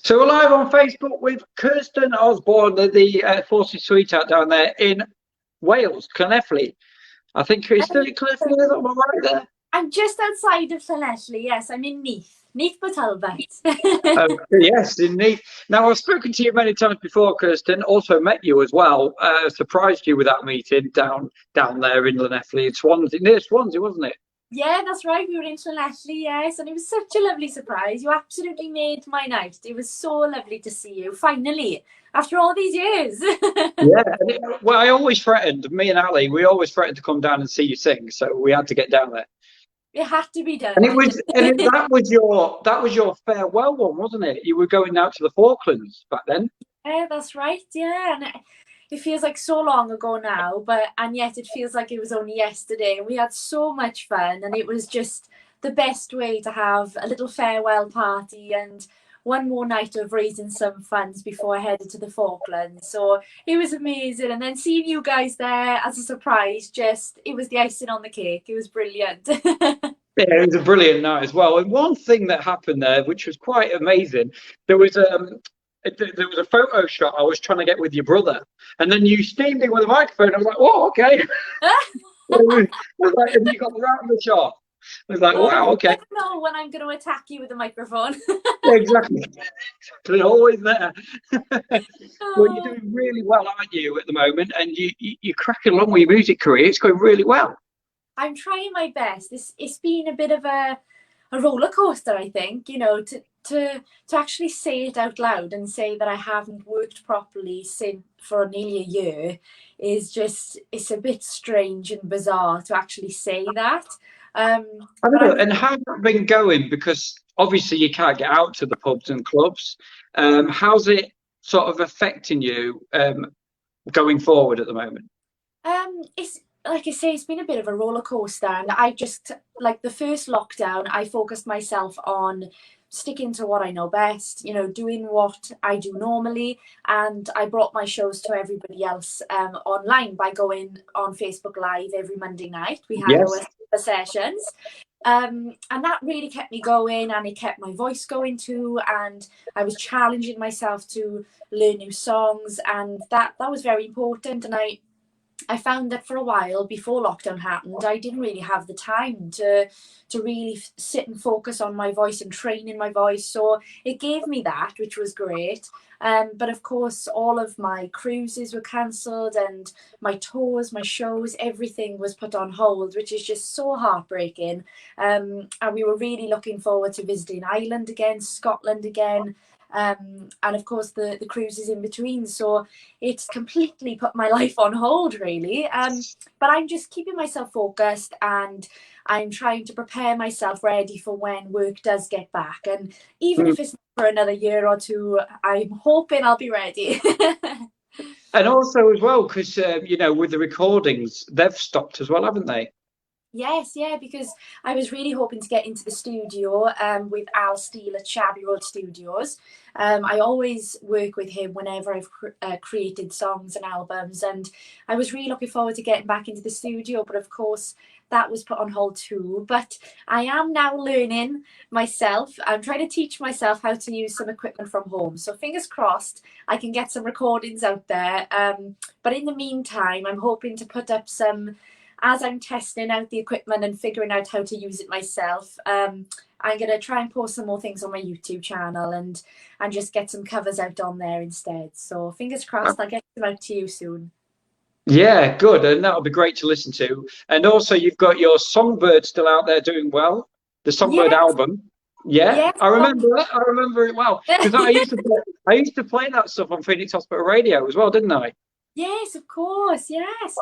So we're live on Facebook with Kirsten Osborn, the Forces sweetheart down there in Wales, Llanelli. I think you're still in Llanelli, am I right there? I'm just outside of Llanelli, yes. I'm in Neath but Albert. Yes, indeed. Now, I've spoken to you many times before, Kirsten, also met you as well. Surprised you with that meeting down there in Llanelli, in Swansea, near Swansea, wasn't it? Yeah, that's right. We were in Llanelli, yes, and it was such a lovely surprise. You absolutely made my night. It was so lovely to see you, finally, after all these years. Yeah, well, I always threatened, me and Ali, we always threatened to come down and see you sing, so we had to get down there. It had to be done. And that was your farewell one, wasn't it? You were going out to the Falklands back then. Yeah, that's right. Yeah, and it feels like so long ago now, and yet it feels like it was only yesterday. We had so much fun, and it was just the best way to have a little farewell party and one more night of raising some funds before I headed to the Falklands. So it was amazing, and then seeing you guys there as a surprise, it was the icing on the cake. It was brilliant. Yeah, it was a brilliant night as well. And one thing that happened there, which was quite amazing, there was a photo shot I was trying to get with your brother, and then you steamed in with a microphone. I was like, "Oh, okay." And you got right on the shot. I was like, "Wow, okay." I don't know when I'm going to attack you with a microphone. Exactly. Always there. Well, you're doing really well, aren't you, at the moment? And you're cracking along with your music career. It's going really well. I'm trying my best. It's been a bit of a roller coaster, I think, you know, to actually say it out loud and say that I haven't worked properly for nearly a year it's a bit strange and bizarre to actually say that. I don't know. And how's that been going? Because obviously you can't get out to the pubs and clubs. How's it sort of affecting you going forward at the moment? It's like I say, it's been a bit of a roller coaster, and I just, like the first lockdown, I focused myself on sticking to what I know best, you know, doing what I do normally, and I brought my shows to everybody else online by going on Facebook Live every Monday night. We had our sessions, and that really kept me going, and it kept my voice going too, and I was challenging myself to learn new songs, and that was very important. And I found that for a while before lockdown happened, I didn't really have the time to really sit and focus on my voice and train in my voice. So it gave me that, which was great. But of course, all of my cruises were cancelled, and my tours, my shows, everything was put on hold, which is just so heartbreaking. And we were really looking forward to visiting Ireland again, Scotland again. And of course the cruises in between, so it's completely put my life on hold really, but I'm just keeping myself focused, and I'm trying to prepare myself ready for when work does get back, and even if it's for another year or two, I'm hoping I'll be ready. And also as well, because you know, with the recordings, they've stopped as well, haven't they? Yes, yeah, because I was really hoping to get into the studio with Al Steele at Shabby Road Studios. I always work with him whenever I've created songs and albums, and I was really looking forward to getting back into the studio, but of course that was put on hold too. But I am now learning myself. I'm trying to teach myself how to use some equipment from home. So fingers crossed I can get some recordings out there. But in the meantime, I'm hoping to put up some, as I'm testing out the equipment and figuring out how to use it myself, I'm going to try and post some more things on my YouTube channel and just get some covers out on there instead. So fingers crossed I'll get them out to you soon. Yeah, good. And that'll be great to listen to. And also you've got your Songbird still out there doing well, the Songbird album. Yeah, yes, I remember that. I remember it well, because I used to play that stuff on Phoenix Hospital Radio as well, didn't I? Yes, of course. Yes.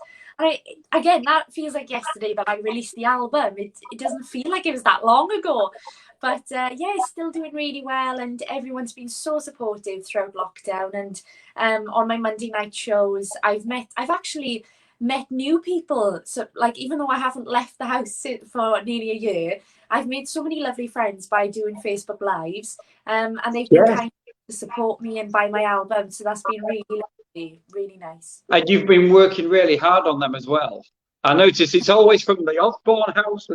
Again, that feels like yesterday that I released the album. It doesn't feel like it was that long ago. But yeah, it's still doing really well, and everyone's been so supportive throughout lockdown. And on my Monday night shows, I've actually met new people. So like, even though I haven't left the house for nearly a year, I've made so many lovely friends by doing Facebook Lives. And they've been kind to support me and buy my album. So that's been really nice. And you've been working really hard on them as well. I notice it's always from the Orsborn house.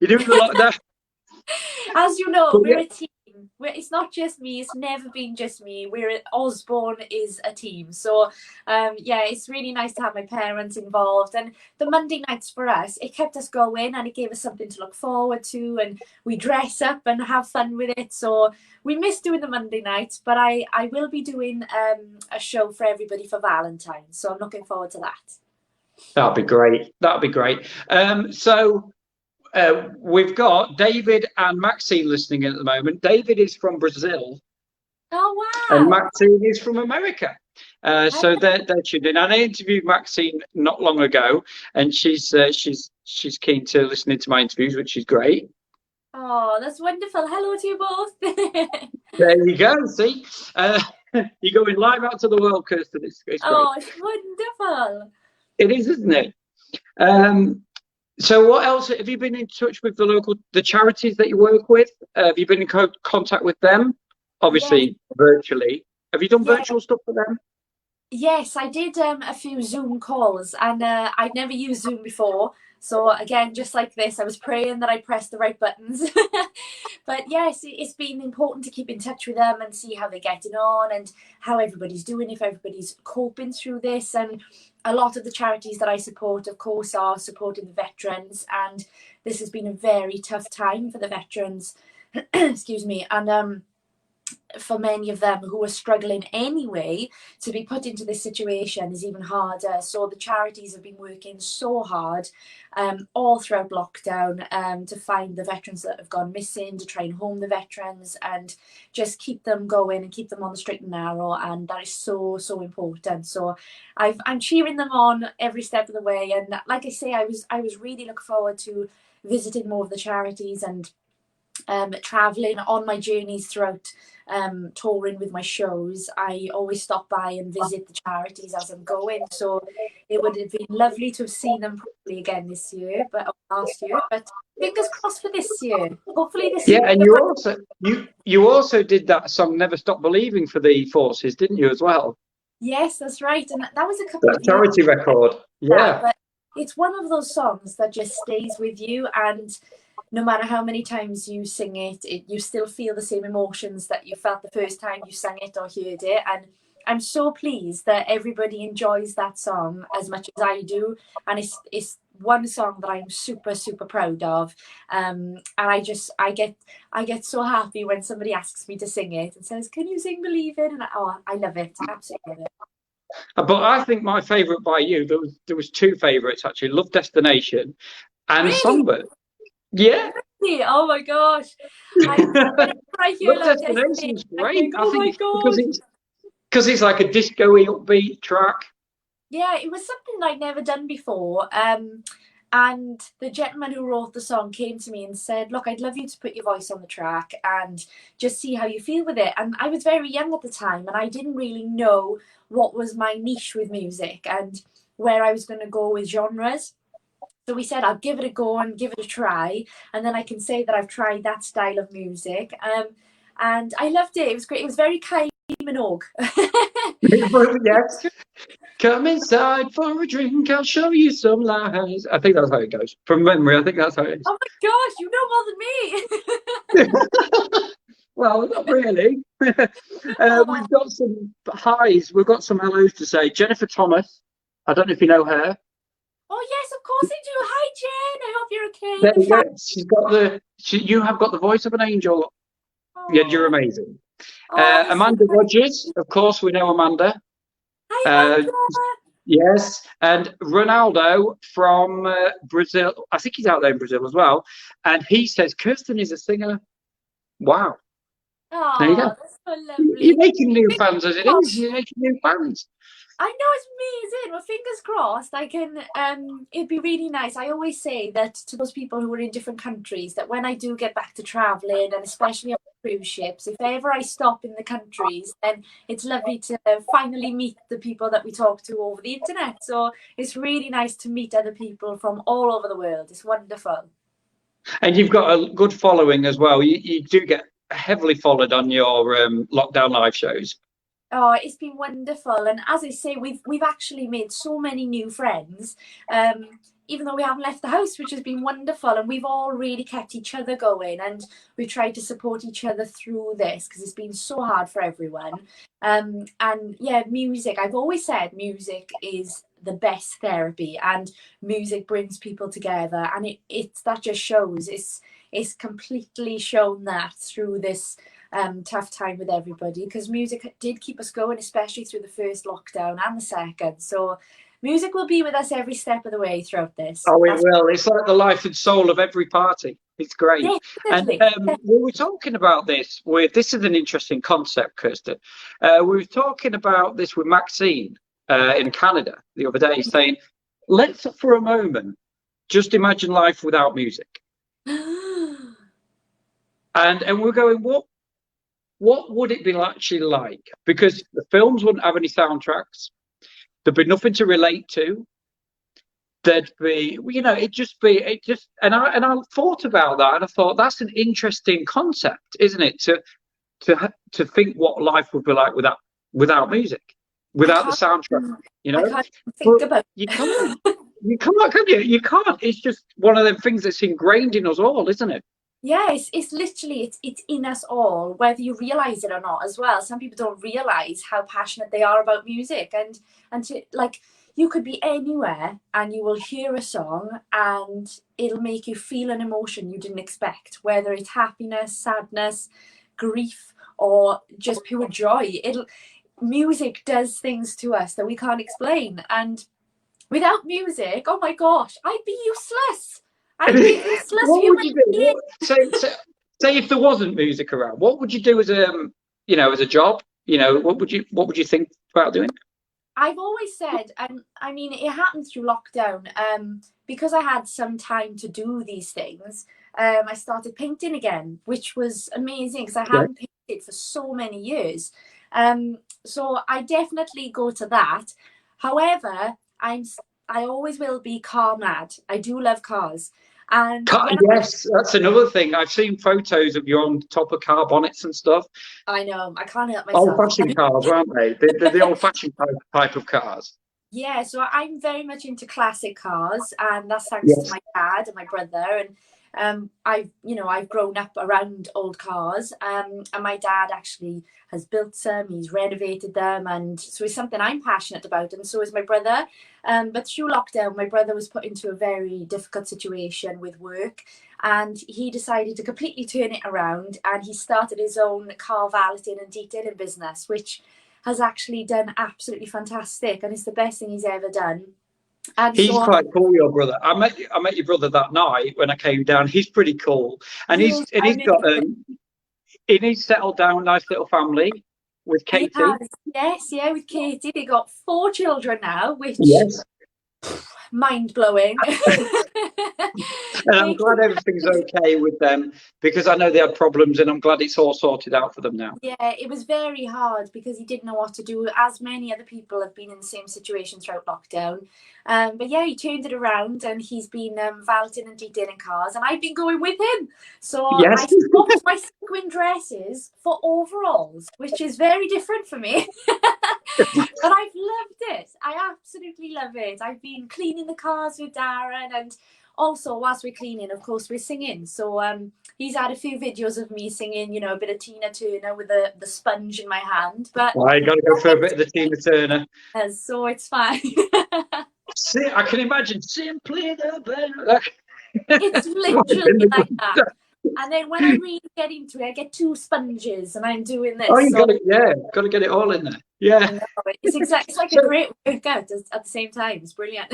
You're doing a lot of that. As you know, we're a team. It's not just me. It's never been just me. Osborn is a team. So yeah, it's really nice to have my parents involved. And the Monday nights for us, it kept us going and it gave us something to look forward to. And we dress up and have fun with it. So we miss doing the Monday nights, but I will be doing a show for everybody for Valentine's. So I'm looking forward to that. That'd be great. That'd be great. We've got David and Maxine listening at the moment. David is from Brazil. Oh, And wow. Maxine is from America. So they're tuned in. And I interviewed Maxine not long ago, and she's keen to listen to my interviews, which is great. Oh, that's wonderful. Hello to you both. There you go. See, you're going live out to the world, Kirsten. It's great. Oh, it's wonderful. It is, isn't it? So what else? Have you been in touch with the charities that you work with? Have you been in contact with them? Obviously, virtually. Have you done virtual stuff for them? Yes, I did a few Zoom calls, and I'd never used Zoom before. So again, just like this, I was praying that I pressed the right buttons. But yes, it's been important to keep in touch with them and see how they're getting on and how everybody's doing, if everybody's coping through this. And a lot of the charities that I support, of course, are supporting the veterans. And this has been a very tough time for the veterans. Excuse me. And for many of them who are struggling anyway, to be put into this situation is even harder. So the charities have been working so hard all throughout lockdown to find the veterans that have gone missing, to try and home the veterans and just keep them going and keep them on the straight and narrow. And that is so important. So I'm cheering them on every step of the way. And like I say, I was really looking forward to visiting more of the charities and traveling on my journeys throughout touring with my shows. I always stop by and visit the charities as I'm going, so it would have been lovely to have seen them probably again this year, but last year. But fingers crossed for this year. Hopefully this year. And you also did that song "Never Stop Believing" for the Forces, didn't you, as well? Yes, that's right, and that was a couple of charity years record. Yeah, but it's one of those songs that just stays with you, and no matter how many times you sing it, you still feel the same emotions that you felt the first time you sang it or heard it. And I'm so pleased that everybody enjoys that song as much as I do. And it's one song that I'm super proud of. And I get so happy when somebody asks me to sing it and says, "Can you sing Believe It?" And I love it. Absolutely love it. but I think my favourite by you, there was two favourites actually: "Love Destination" and Really? "Songbird." Yeah. Oh my gosh. I hear Love Destination is great. I think, oh my God. Because it's like a disco-y upbeat track. Yeah, it was something I'd never done before. And the gentleman who wrote the song came to me and said, "Look, I'd love you to put your voice on the track and just see how you feel with it." And I was very young at the time and I didn't really know what was my niche with music and where I was going to go with genres. So we said, "I'll give it a go and give it a try. And then I can say that I've tried that style of music." And I loved it. It was great. It was very Kylie Minogue. Yes. Come inside for a drink, I'll show you some lies. I think that's how it goes. From memory, I think that's how it is. Oh my gosh, you know more than me. Well, not really. We've got some highs. We've got some hellos to say. Jennifer Thomas. I don't know if you know her. Oh yes, of course I do. Hi Jen, I hope you're okay. There you go. She's got you have got the voice of an angel. Oh. Yeah, you're amazing. Amanda Rogers, of course, we know Amanda. Hi, Amanda. Yes, and Ronaldo from Brazil. I think he's out there in Brazil as well. And he says Kirsten is a singer. Wow. Oh, there you go. That's so lovely. You're making new fans as it is. You're making new fans. I know it's amazing. Well, fingers crossed. I can. It'd be really nice. I always say that to those people who are in different countries that when I do get back to traveling, and especially on cruise ships, if ever I stop in the countries, then it's lovely to finally meet the people that we talk to over the internet. So it's really nice to meet other people from all over the world. It's wonderful. And you've got a good following as well. You do get heavily followed on your lockdown live shows. Oh, it's been wonderful. And as I say, we've actually made so many new friends. even though we haven't left the house, which has been wonderful. And we've all really kept each other going, and we tried to support each other through this because it's been so hard for everyone. And yeah, music, I've always said music is the best therapy, and music brings people together, and it's that just shows, it's completely shown that through this tough time with everybody, because music did keep us going, especially through the first lockdown and the second. So music will be with us every step of the way throughout this. Oh, it will. It's like the life and soul of every party. It's great. Yeah, And we were talking about this this is an interesting concept, Kirsten. We were talking about this with Maxine in Canada the other day, saying, let's for a moment just imagine life without music. And we're going, what would it be actually like? Because the films wouldn't have any soundtracks. There'd be nothing to relate to. There'd be, and I thought about that, and I thought that's an interesting concept, isn't it? To think what life would be like without music, without the soundtrack. I can't think about. You can't. You can't, can you? You can't. It's just one of them things that's ingrained in us all, isn't it? Yeah, it's literally it's in us all, whether you realize it or not as well. Some people don't realize how passionate they are about music, and to, like, you could be anywhere and you will hear a song and it'll make you feel an emotion you didn't expect, whether it's happiness, sadness, grief, or just pure joy. Music does things to us that we can't explain, and without music, oh my gosh, I'd be useless. I'd be a useless what human would you do? being. Say if there wasn't music around, what would you do as a job? What would you think about doing? I've always said, and I mean, it happened through lockdown, because I had some time to do these things. I started painting again, which was amazing because I hadn't painted for so many years. So I definitely go to that. However, I always will be car mad. I do love cars. And yes, that's another thing. I've seen photos of you on top of car bonnets and stuff. I know, I can't help myself. Old-fashioned cars, aren't they? They're the old-fashioned type of cars. Yeah, so I'm very much into classic cars, and that's thanks to my dad and my brother. And I've grown up around old cars, and my dad actually has built some, he's renovated them, and so it's something I'm passionate about, and so is my brother. But through lockdown, my brother was put into a very difficult situation with work, and he decided to completely turn it around, and he started his own car valeting and detailing business, which has actually done absolutely fantastic, and it's the best thing he's ever done. And he's quite cool, your brother. I met your brother that night when I came down. He's pretty cool, and he's settled down, nice little family with Katie. Yes, with Katie. They got 4 children now, which mind blowing. And I'm glad everything's okay with them, because I know they had problems, and I'm glad it's all sorted out for them now. Yeah, it was very hard because he didn't know what to do, as many other people have been in the same situation throughout lockdown. But yeah, he turned it around, and he's been valeting and detailing cars, and I've been going with him. So I swapped my sequin dresses for overalls, which is very different for me. But I've loved it. I absolutely love it. I've been cleaning the cars with Darren, and also whilst we're cleaning, of course, we're singing. So he's had a few videos of me singing, a bit of Tina Turner with the sponge in my hand. But I got to go for a bit of the Tina Turner. So it's fine. See, I can imagine simply the better. It's literally like that. And then when I really get into it, I get 2 sponges and I'm doing this. Oh, you got to get it all in there. Yeah. It's like a great workout at the same time. It's brilliant.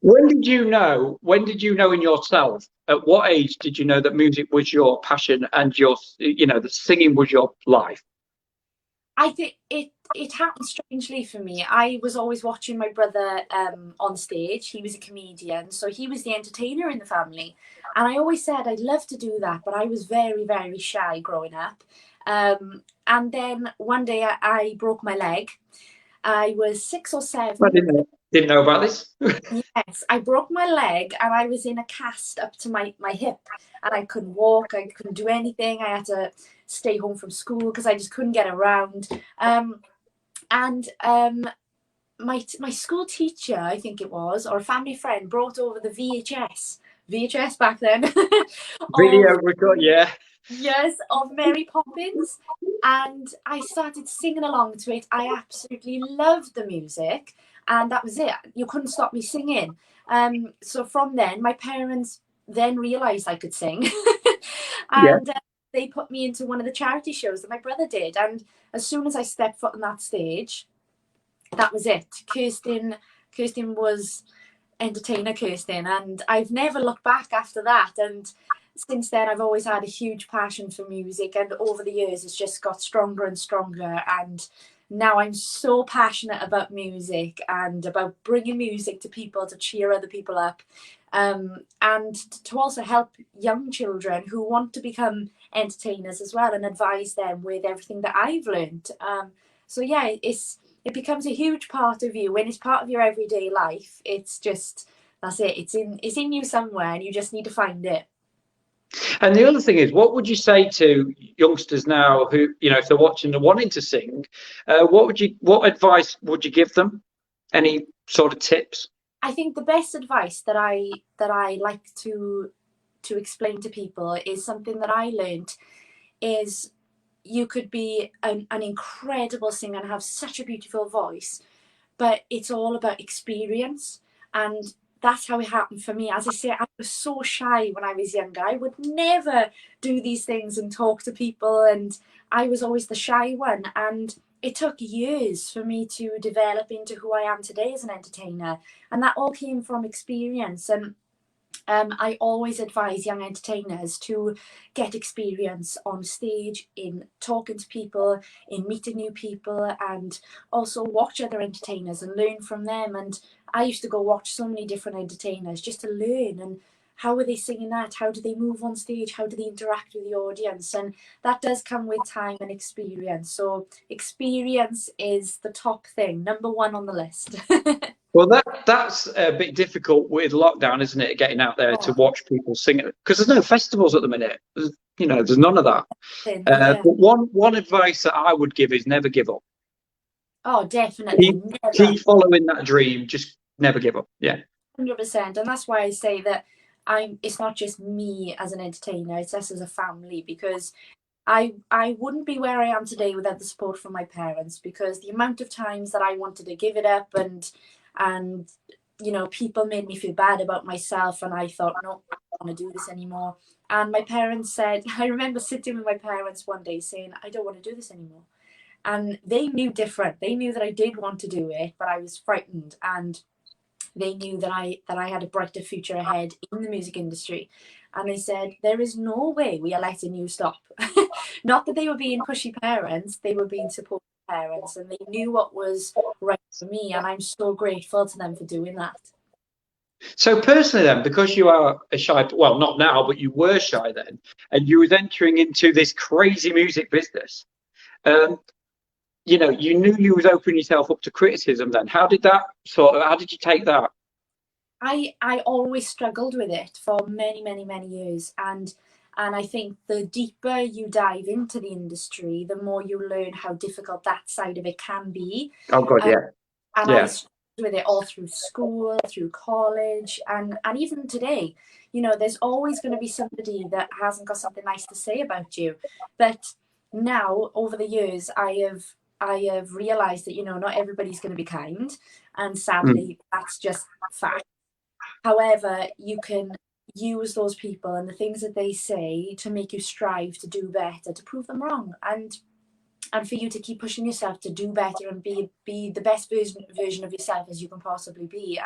When did you know in yourself, at what age did you know that music was your passion and the singing was your life? I think it happened strangely for me. I was always watching my brother on stage. He was a comedian, so he was the entertainer in the family. And I always said I'd love to do that, but I was very, very shy growing up. And then one day I broke my leg. I was 6 or 7. I didn't know about this. Yes, I broke my leg, and I was in a cast up to my hip, and I couldn't walk, I couldn't do anything. I had to stay home from school because I just couldn't get around. my school teacher, I think it was, or a family friend, brought over the VHS back then of Video record, yeah. yes, of Mary Poppins. And I started singing along to it. I absolutely loved the music, and that was it. You couldn't stop me singing. So from then, my parents then realised I could sing, Yeah. and they put me into one of the charity shows that my brother did. And as soon as I stepped foot on that stage, that was it. Kirsten was entertainer Kirsten, and I've never looked back after that. And since then, I've always had a huge passion for music, and over the years, it's just got stronger and stronger. And now I'm so passionate about music and about bringing music to people to cheer other people up, and to also help young children who want to become entertainers as well, and advise them with everything that I've learned. So yeah, it becomes a huge part of you when it's part of your everyday life. It's just, that's it. It's in you somewhere, and you just need to find it. And the other thing is, what would you say to youngsters now who, if they're watching and wanting to sing, what advice would you give them? Any sort of tips? I think the best advice that I like to explain to people is something that I learned is you could be an incredible singer and have such a beautiful voice, but it's all about experience. And that's how it happened for me. As I say, I was so shy when I was younger. I would never do these things and talk to people, and I was always the shy one. And it took years for me to develop into who I am today as an entertainer, and that all came from experience. And I always advise young entertainers to get experience on stage, in talking to people, in meeting new people, and also watch other entertainers and learn from them. And I used to go watch so many different entertainers just to learn, and how are they singing that? How do they move on stage? How do they interact with the audience? And that does come with time and experience. So experience is the top thing, number one on the list. Well, that's a bit difficult with lockdown, isn't it? Getting out there to Oh, watch people sing it, because there's no festivals at the minute. There's none of that. yeah. But one advice that I would give is never give up. Oh, definitely. Never. Keep following that dream. Just never give up. Yeah. 100%. And that's why I say that it's not just me as an entertainer, it's us as a family, because I wouldn't be where I am today without the support from my parents, because the amount of times that I wanted to give it up, and people made me feel bad about myself, and I thought, no, I don't want to do this anymore. And my parents said, I remember sitting with my parents one day saying, I don't want to do this anymore. And they knew different. They knew that I did want to do it, but I was frightened, and they knew that I had a brighter future ahead in the music industry. And they said, there is no way we are letting you stop. Not that they were being pushy parents, they were being supportive parents, and they knew what was right for me. And I'm so grateful to them for doing that. So personally then, because you are a shy, well, not now, but you were shy then, and you was entering into this crazy music business, you knew you was opening yourself up to criticism then. How did you take that? I always struggled with it for many, many, many years. And I think the deeper you dive into the industry, the more you learn how difficult that side of it can be. Oh God, yeah. And Yeah. I struggled with it all through school, through college, and even today. There's always going to be somebody that hasn't got something nice to say about you. But now, over the years, I have realized that not everybody's going to be kind, and sadly, that's just fact. However, you can use those people and the things that they say to make you strive to do better, to prove them wrong, and for you to keep pushing yourself to do better and be the best version of yourself as you can possibly be.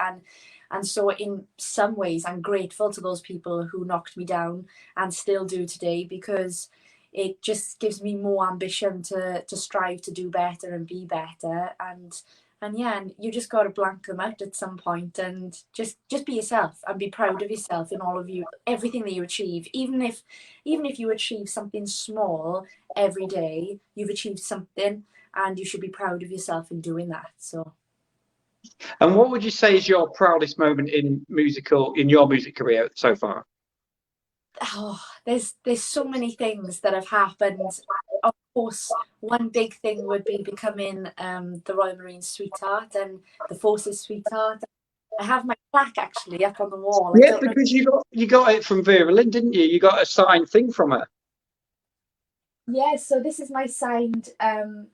And so in some ways, I'm grateful to those people who knocked me down and still do today, because it just gives me more ambition to strive to do better and be better. And yeah, and you just got to blank them out at some point, and just be yourself and be proud of yourself in all of you, everything that you achieve. Even if you achieve something small every day, you've achieved something, and you should be proud of yourself in doing that. So. And what would you say is your proudest moment in your music career so far? Oh, there's so many things that have happened of course, one big thing would be becoming the Royal Marines sweetheart and the Forces sweetheart. I have my plaque actually up on the wall. Yeah, because you got it from Vera Lynn, didn't you? You got a signed thing from her. Yeah, so this is my signed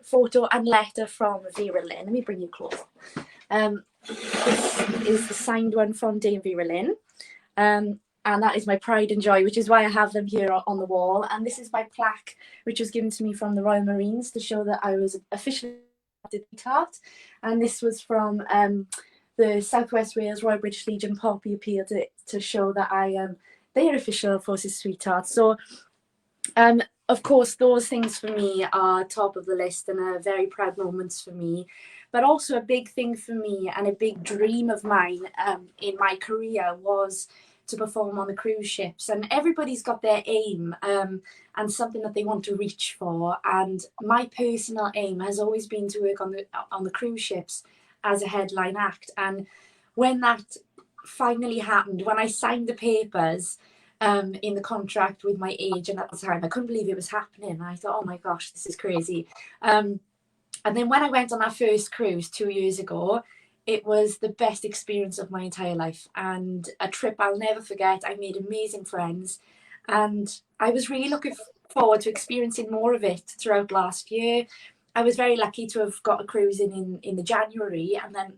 photo and letter from Vera Lynn. Let me bring you close. This is the signed one from Dame Vera Lynn. And that is my pride and joy, which is why I have them here on the wall. And this is my plaque, which was given to me from the Royal Marines to show that I was officially sweetheart. And this was from the South West Wales Royal British Legion Poppy Appeal to show that I am their official Forces sweetheart. So, of course, those things for me are top of the list and are very proud moments for me. But also a big thing for me and a big dream of mine in my career was to perform on the cruise ships. And everybody's got their aim and something that they want to reach for. And my personal aim has always been to work on the cruise ships as a headline act. And when that finally happened, when I signed the papers in the contract with my agent at the time, I couldn't believe it was happening. I thought, oh my gosh, this is crazy. And then when I went on our first cruise 2 years ago, it was the best experience of my entire life and a trip I'll never forget. I made amazing friends and I was really looking forward to experiencing more of it throughout last year. I was very lucky to have got a cruise in the January, and then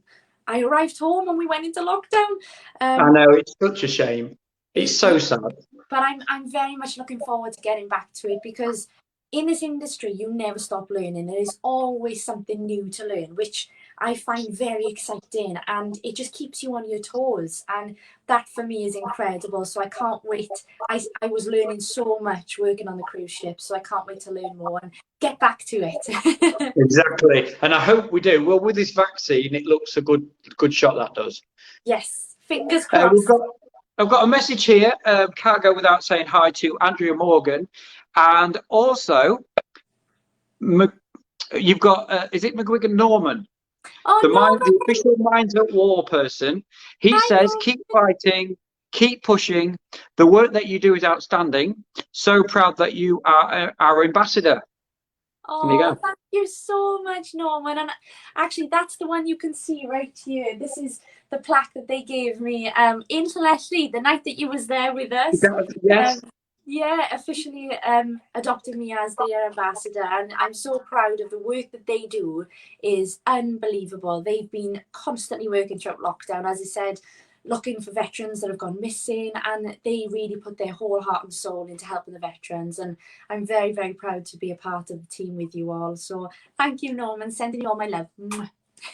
I arrived home and we went into lockdown. I know, it's such a shame. It's so sad. But I'm very much looking forward to getting back to it because in this industry, you never stop learning. There is always something new to learn, which I find very exciting, and it just keeps you on your toes. And that for me is incredible. So I can't wait. I was learning so much working on the cruise ship, so I can't wait to learn more and get back to it. Exactly. And I hope we do. Well, with this vaccine, it looks a good shot, that does. Yes, fingers crossed. I've got a message here. Can't go without saying hi to Andrea Morgan. And also, you've got, is it McGuigan Norman? The official Minds at War person. He says, keep fighting, keep pushing. The work that you do is outstanding. So proud that you are our ambassador. Oh, thank you so much, Norman. And actually, that's the one you can see right here. This is the plaque that they gave me in Llanelli the night that you was there with us. Yes. Yeah, officially adopted me as their ambassador, and I'm so proud of the work that they do. Is unbelievable. They've been constantly working throughout lockdown, as I said, looking for veterans that have gone missing, and they really put their whole heart and soul into helping the veterans, and I'm very, very proud to be a part of the team with you all. So thank you, Norman, sending you all my love.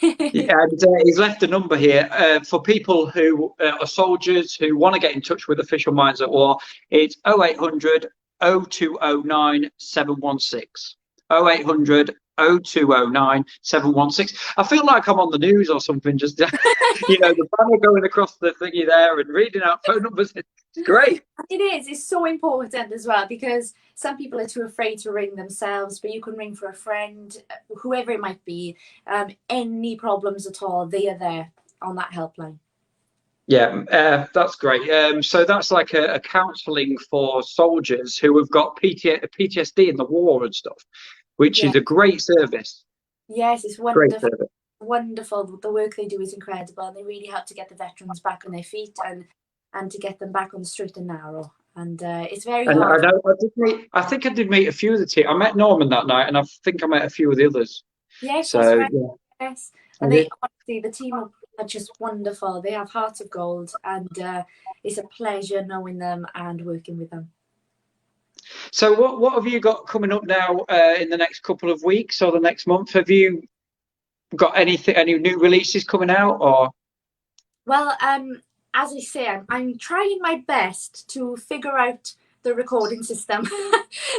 Yeah, and he's left a number here for people who are soldiers who want to get in touch with Official Minds at War. It's 0800 0209 716. 0800 0209 716. I feel like I'm on the news or something, just the banner going across the thingy there and reading out phone numbers. It's great. It is. It's so important as well, because some people are too afraid to ring themselves, but you can ring for a friend, whoever it might be. Any problems at all, they are there on that helpline. Yeah, that's great. So that's like a counselling for soldiers who have got PTSD in the war and stuff, which is a great service. Yes, it's wonderful. Wonderful. The work they do is incredible, and they really help to get the veterans back on their feet and to get them back on the straight and narrow. And it's very hard. I think I did meet a few of the team. I met Norman that night, and I think I met a few of the others. Yes, so, that's right. Yeah. Yes, and honestly, the team are just wonderful. They have hearts of gold, and it's a pleasure knowing them and working with them. So what have you got coming up now in the next couple of weeks or the next month? Have you got any new releases coming out? Or well, as I say, I'm trying my best to figure out the recording system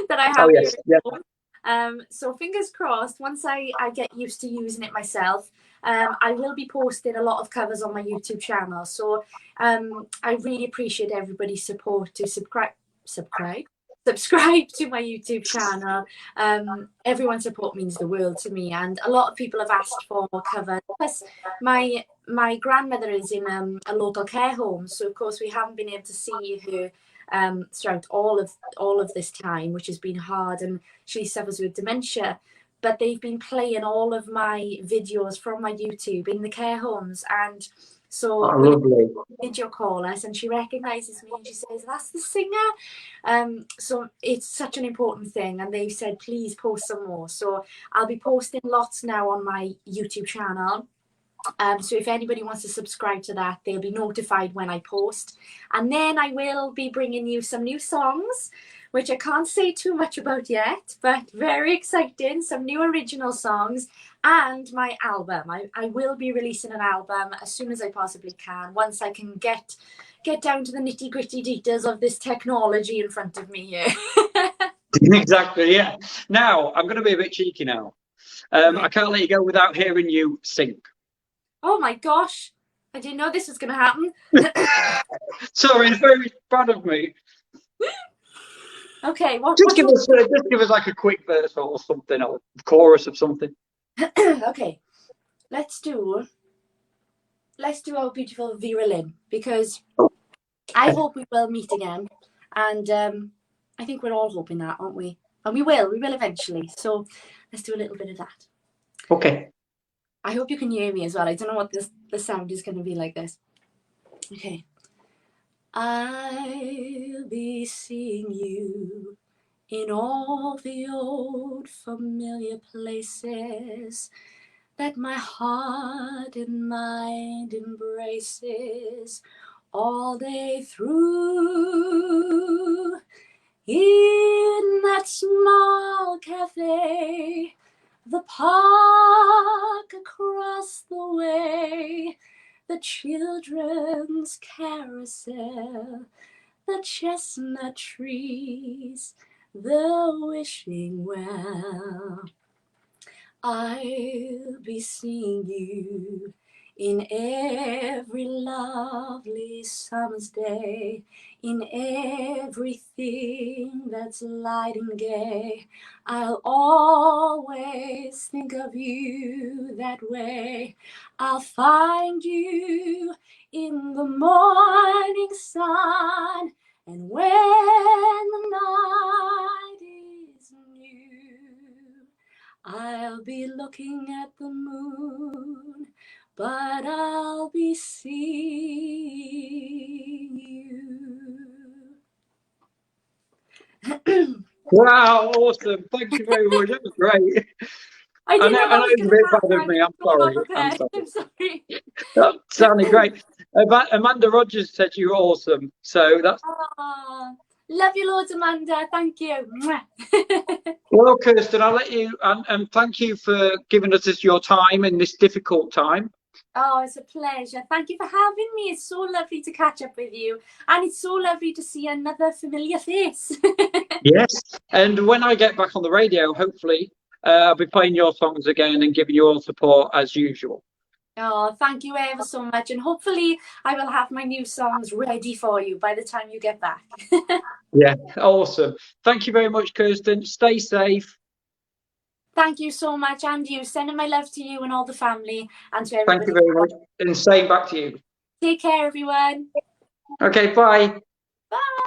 that I have here. Yeah. So fingers crossed, once I get used to using it myself, I will be posting a lot of covers on my YouTube channel. So I really appreciate everybody's support to subscribe to my YouTube channel. Everyone's support means the world to me, and a lot of people have asked for more covers. Plus, my my grandmother is in a local care home, so of course we haven't been able to see her throughout all of this time, which has been hard, and she suffers with dementia. But they've been playing all of my videos from my YouTube in the care homes, and so we video call us, and she recognises me and she says, "That's the singer." So it's such an important thing, and they said please post some more. So I'll be posting lots now on my YouTube channel. So if anybody wants to subscribe to that, they'll be notified when I post. And then I will be bringing you some new songs, which I can't say too much about yet, but very exciting. Some new original songs and my album. I will be releasing an album as soon as I possibly can, once I can get down to the nitty gritty details of this technology in front of me here. Exactly, yeah. Now, I'm going to be a bit cheeky now. I can't let you go without hearing you sing. Oh my gosh, I didn't know this was going to happen. Sorry, it's very bad of me. Okay, just give us like a quick verse or something, or a chorus of something. Okay, let's do our beautiful Vera Lynn, because I hope we will meet again, and I think we're all hoping that, aren't we? And we will eventually. So let's do a little bit of that. Okay. I hope you can hear me as well. I don't know what the sound is going to be like this. Okay. I'll be seeing you in all the old familiar places that my heart and mind embraces all day through. In that small cafe, the park across the way, the children's carousel, the chestnut trees, the wishing well. I'll be seeing you in every lovely summer's day, in everything that's light and gay. I'll always think of you that way. I'll find you in the morning sun, and when the night is new, I'll be looking at the moon, but I'll be seeing you. Wow, awesome. Thank you very much. That was great. I know it's a bit bad of me. I'm sorry. I'm sorry. That sounded great. Amanda Rogers said you were awesome. So that's... Love you loads, Amanda. Thank you. Well, Kirsten, I'll let you, and thank you for giving us your time in this difficult time. Oh, it's a pleasure. Thank you for having me. It's so lovely to catch up with you. And it's so lovely to see another familiar face. Yes. And when I get back on the radio, hopefully, I'll be playing your songs again and giving you all support as usual. Oh, thank you ever so much. And hopefully I will have my new songs ready for you by the time you get back. Yeah, awesome. Thank you very much, Kirsten. Stay safe. Thank you so much, and you. Sending my love to you and all the family, and to everybody. Thank you very much. And same back to you. Take care, everyone. Okay, bye. Bye.